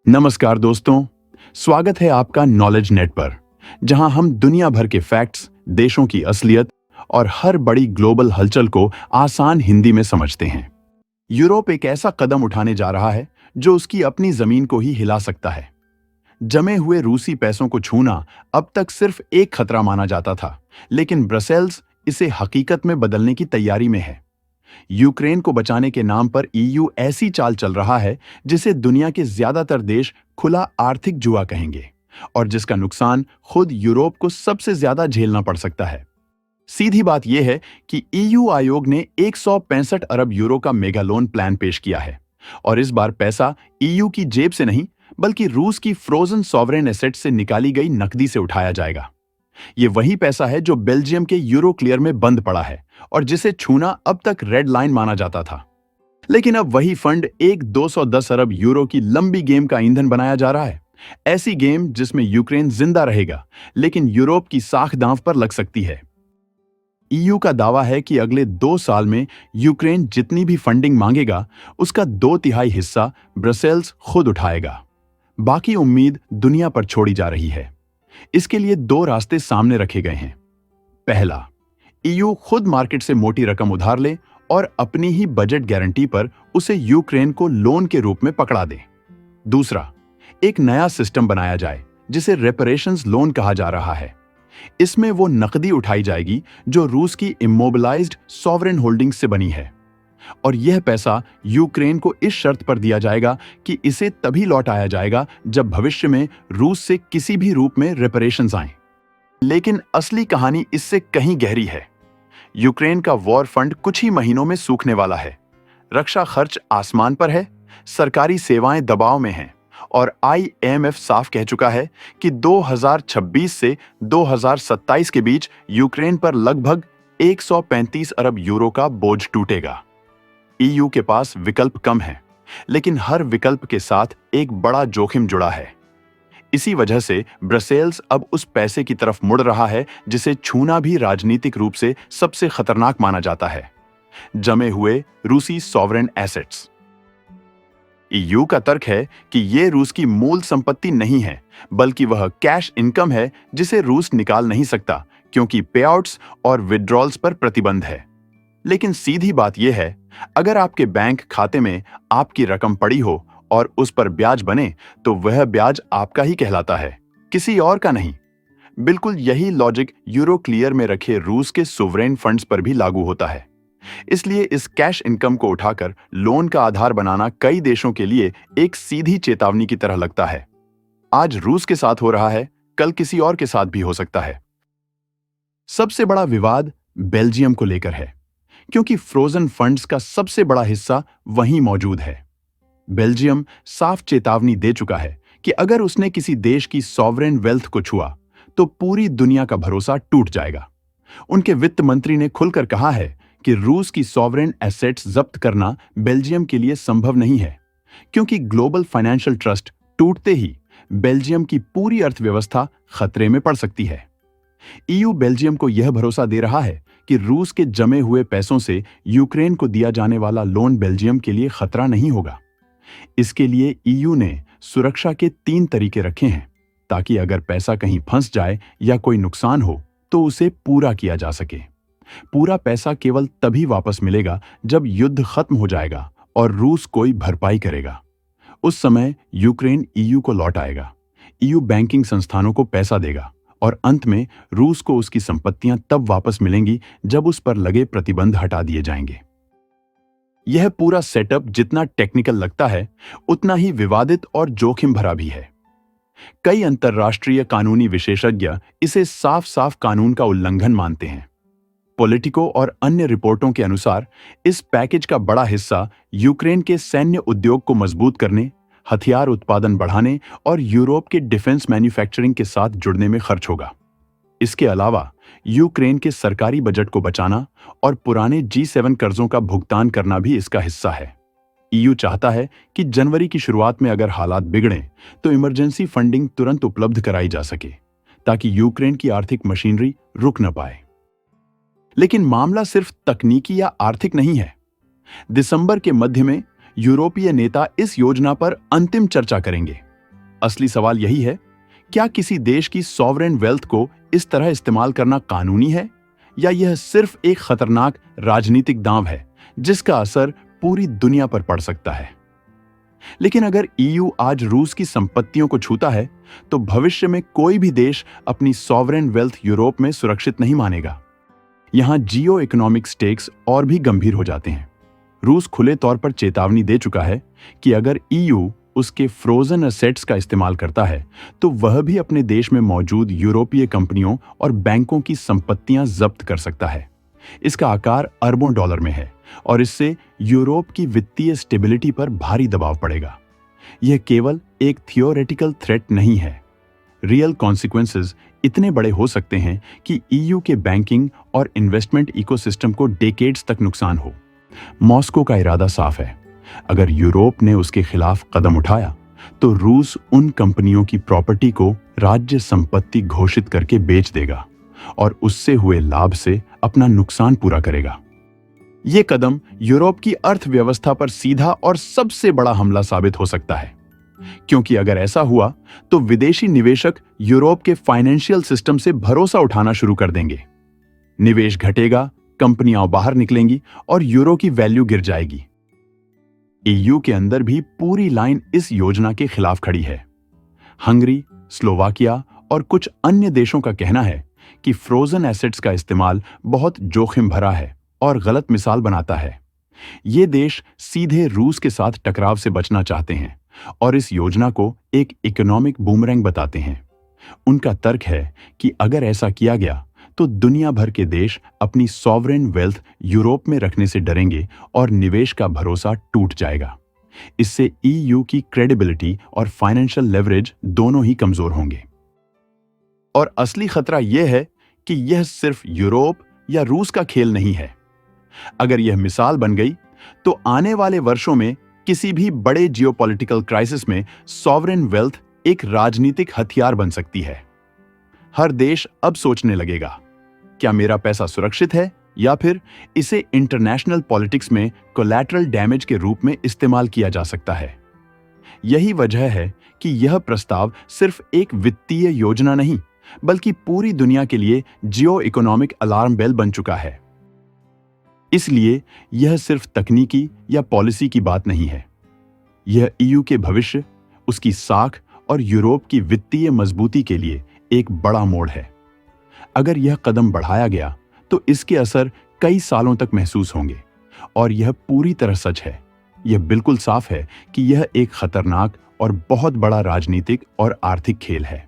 नमस्कार दोस्तों, स्वागत है आपका नॉलेज नेट पर, जहां हम दुनिया भर के फैक्ट्स, देशों की असलियत और हर बड़ी ग्लोबल हलचल को आसान हिंदी में समझते हैं। यूरोप एक ऐसा कदम उठाने जा रहा है जो उसकी अपनी जमीन को ही हिला सकता है। जमे हुए रूसी पैसों को छूना अब तक सिर्फ एक खतरा माना जाता था, लेकिन ब्रसेल्स इसे हकीकत में बदलने की तैयारी में है। यूक्रेन को बचाने के नाम पर ईयू ऐसी चाल चल रहा है जिसे दुनिया के ज्यादातर देश खुला आर्थिक जुआ कहेंगे और जिसका नुकसान खुद यूरोप को सबसे ज्यादा झेलना पड़ सकता है। सीधी बात यह है कि ईयू आयोग ने 165 अरब यूरो का मेगा लोन प्लान पेश किया है और इस बार पैसा ईयू की जेब से नहीं बल्कि रूस की फ्रोजन सॉवरेन एसेट से निकाली गई नकदी से उठाया जाएगा। ये वही पैसा है जो बेल्जियम के यूरो क्लियर में बंद पड़ा है और जिसे छूना अब तक रेड लाइन माना जाता था। लेकिन अब वही फंड एक 210 अरब यूरो की लंबी गेम का ईंधन बनाया जा रहा है। ऐसी गेम जिसमें यूक्रेन जिंदा रहेगा, लेकिन यूरोप की साख दांव पर लग सकती है। ईयू का दावा है कि अगले 2 साल में यूक्रेन जितनी भी फंडिंग मांगेगा, उसका 2/3 हिस्सा ब्रसेल्स खुद उठाएगा। बाकी उम्मीद दुनिया पर छोड़ी जा रही है। इसके लिए 2 रास्ते सामने रखे गए हैं। पहला, ईयू खुद मार्केट से मोटी रकम उधार ले और अपनी ही बजट गारंटी पर उसे यूक्रेन को लोन के रूप में पकड़ा दे। दूसरा, एक नया सिस्टम बनाया जाए जिसे रेपरेशंस लोन कहा जा रहा है। इसमें वो नकदी उठाई जाएगी जो रूस की इमोबिलाइज्ड सॉवरेन होल्डिंग्स से बनी है और यह पैसा यूक्रेन को इस शर्त पर दिया जाएगा कि इसे तभी लौटाया जाएगा जब भविष्य में रूस से किसी भी रूप में रेपरेशंस आएं। लेकिन असली कहानी इससे कहीं गहरी है। यूक्रेन का वॉर फंड कुछ ही महीनों में सूखने वाला है। रक्षा खर्च आसमान पर है, सरकारी सेवाएं दबाव में हैं और आईएमएफ साफ कह चुका है कि 2026 से 2027 के बीच यूक्रेन पर लगभग 135 अरब यूरो का बोझ टूटेगा। ईयू के पास विकल्प कम है, लेकिन हर विकल्प के साथ एक बड़ा जोखिम जुड़ा है। इसी वजह से ब्रसेल्स अब उस पैसे की तरफ मुड़ रहा है जिसे छूना भी राजनीतिक रूप से सबसे खतरनाक माना जाता है, जमे हुए रूसी सॉवरेन एसेट्स। ईयू का तर्क है कि ये रूस की मूल संपत्ति नहीं है, बल्कि वह कैश इनकम है जिसे रूस निकाल नहीं सकता क्योंकि पेआउट्स और विड्रॉल्स पर प्रतिबंध है। लेकिन सीधी बात यह है, अगर आपके बैंक खाते में आपकी रकम पड़ी हो और उस पर ब्याज बने तो वह ब्याज आपका ही कहलाता है, किसी और का नहीं। बिल्कुल यही लॉजिक यूरो क्लियर में रखे रूस के सोवरेन फंड्स पर भी लागू होता है। इसलिए इस कैश इनकम को उठाकर लोन का आधार बनाना कई देशों के लिए एक सीधी चेतावनी की तरह लगता है। आज रूस के साथ हो रहा है, कल किसी और के साथ भी हो सकता है। सबसे बड़ा विवाद बेल्जियम को लेकर है, क्योंकि फ्रोजन फंड्स का सबसे बड़ा हिस्सा वहीं मौजूद है। बेल्जियम साफ चेतावनी दे चुका है कि अगर उसने किसी देश की सॉवरेन वेल्थ को छुआ तो पूरी दुनिया का भरोसा टूट जाएगा। उनके वित्त मंत्री ने खुलकर कहा है कि रूस की सॉवरेन एसेट्स जब्त करना बेल्जियम के लिए संभव नहीं है, क्योंकि ग्लोबल फाइनेंशियल ट्रस्ट टूटते ही बेल्जियम की पूरी अर्थव्यवस्था खतरे में पड़ सकती है। ईयू बेल्जियम को यह भरोसा दे रहा है कि रूस के जमे हुए पैसों से यूक्रेन को दिया जाने वाला लोन बेल्जियम के लिए खतरा नहीं होगा। इसके लिए ईयू ने सुरक्षा के 3 तरीके रखे हैं ताकि अगर पैसा कहीं फंस जाए या कोई नुकसान हो तो उसे पूरा किया जा सके। पूरा पैसा केवल तभी वापस मिलेगा जब युद्ध खत्म हो जाएगा और रूस कोई भरपाई करेगा। उस समय यूक्रेन ईयू को लौट आएगा, ईयू बैंकिंग संस्थानों को पैसा देगा और अंत में रूस को उसकी संपत्तियां तब वापस मिलेंगी जब उस पर लगे प्रतिबंध हटा दिए जाएंगे। यह पूरा सेटअप जितना टेक्निकल लगता है, उतना ही विवादित और जोखिम भरा भी है। कई अंतर्राष्ट्रीय कानूनी विशेषज्ञ इसे साफ साफ कानून का उल्लंघन मानते हैं। पॉलिटिको और अन्य रिपोर्टों के अनुसार इस पैकेज का बड़ा हिस्सा यूक्रेन के सैन्य उद्योग को मजबूत करने, हथियार उत्पादन बढ़ाने और यूरोप के डिफेंस मैन्युफैक्चरिंग के साथ जुड़ने में खर्च होगा। इसके अलावा यूक्रेन के सरकारी बजट को बचाना और पुराने G7 कर्जों का भुगतान करना भी इसका हिस्सा है। ईयू चाहता है कि जनवरी की शुरुआत में अगर हालात बिगड़ें तो इमरजेंसी फंडिंग तुरंत उपलब्ध कराई जा सके, ताकि यूक्रेन की आर्थिक मशीनरी रुक न पाए। लेकिन मामला सिर्फ तकनीकी या आर्थिक नहीं है। दिसंबर के मध्य में यूरोपीय नेता इस योजना पर अंतिम चर्चा करेंगे। असली सवाल यही है, क्या किसी देश की सॉवरेन वेल्थ को इस तरह इस्तेमाल करना कानूनी है, या यह सिर्फ एक खतरनाक राजनीतिक दांव है जिसका असर पूरी दुनिया पर पड़ सकता है? लेकिन अगर ईयू आज रूस की संपत्तियों को छूता है, तो भविष्य में कोई भी देश अपनी सॉवरेन वेल्थ यूरोप में सुरक्षित नहीं मानेगा। यहां जियो इकोनॉमिक स्टेक्स और भी गंभीर हो जाते हैं। रूस खुले तौर पर चेतावनी दे चुका है कि अगर ईयू उसके फ्रोजन असेट्स का इस्तेमाल करता है, तो वह भी अपने देश में मौजूद यूरोपीय कंपनियों और बैंकों की संपत्तियां जब्त कर सकता है। इसका आकार अरबों डॉलर में है और इससे यूरोप की वित्तीय स्टेबिलिटी पर भारी दबाव पड़ेगा। यह केवल एक थियोरेटिकल थ्रेट नहीं है। रियल कॉन्सिक्वेंसेस इतने बड़े हो सकते हैं कि ईयू के बैंकिंग और इन्वेस्टमेंट इकोसिस्टम को डेकेड्स तक नुकसान हो। मॉस्को का इरादा साफ है, अगर यूरोप ने उसके खिलाफ कदम उठाया तो रूस उन कंपनियों की प्रॉपर्टी को राज्य संपत्ति घोषित करके बेच देगा और उससे हुए लाभ से अपना नुकसान पूरा करेगा। यह कदम यूरोप की अर्थव्यवस्था पर सीधा और सबसे बड़ा हमला साबित हो सकता है, क्योंकि अगर ऐसा हुआ तो विदेशी निवेशक यूरोप के फाइनेंशियल सिस्टम से भरोसा उठाना शुरू कर देंगे। निवेश घटेगा, कंपनियां बाहर निकलेंगी और यूरो की वैल्यू गिर जाएगी। ईयू के अंदर भी पूरी लाइन इस योजना के खिलाफ खड़ी है। हंगरी, स्लोवाकिया और कुछ अन्य देशों का कहना है कि फ्रोजन एसेट्स का इस्तेमाल बहुत जोखिम भरा है और गलत मिसाल बनाता है। ये देश सीधे रूस के साथ टकराव से बचना चाहते हैं और इस योजना को एक इकोनॉमिक बूमरैंग बताते हैं। उनका तर्क है कि अगर ऐसा किया गया तो दुनिया भर के देश अपनी सॉवरेन वेल्थ यूरोप में रखने से डरेंगे और निवेश का भरोसा टूट जाएगा। इससे ईयू की क्रेडिबिलिटी और फाइनेंशियल लेवरेज दोनों ही कमजोर होंगे। और असली खतरा यह है कि यह सिर्फ यूरोप या रूस का खेल नहीं है। अगर यह मिसाल बन गई तो आने वाले वर्षों में किसी भी बड़े जियोपॉलिटिकल क्राइसिस में सॉवरेन वेल्थ एक राजनीतिक हथियार बन सकती है। हर देश अब सोचने लगेगा, क्या मेरा पैसा सुरक्षित है या फिर इसे इंटरनेशनल पॉलिटिक्स में कोलैटरल डैमेज के रूप में इस्तेमाल किया जा सकता है। यही वजह है कि यह प्रस्ताव सिर्फ एक वित्तीय योजना नहीं, बल्कि पूरी दुनिया के लिए जियो इकोनॉमिक अलार्म बेल बन चुका है। इसलिए यह सिर्फ तकनीकी या पॉलिसी की बात नहीं है। यह ईयू के भविष्य, उसकी साख और यूरोप की वित्तीय मजबूती के लिए एक बड़ा मोड़ है। अगर यह कदम बढ़ाया गया तो इसके असर कई सालों तक महसूस होंगे और यह पूरी तरह सच है। यह बिल्कुल साफ है कि यह एक खतरनाक और बहुत बड़ा राजनीतिक और आर्थिक खेल है।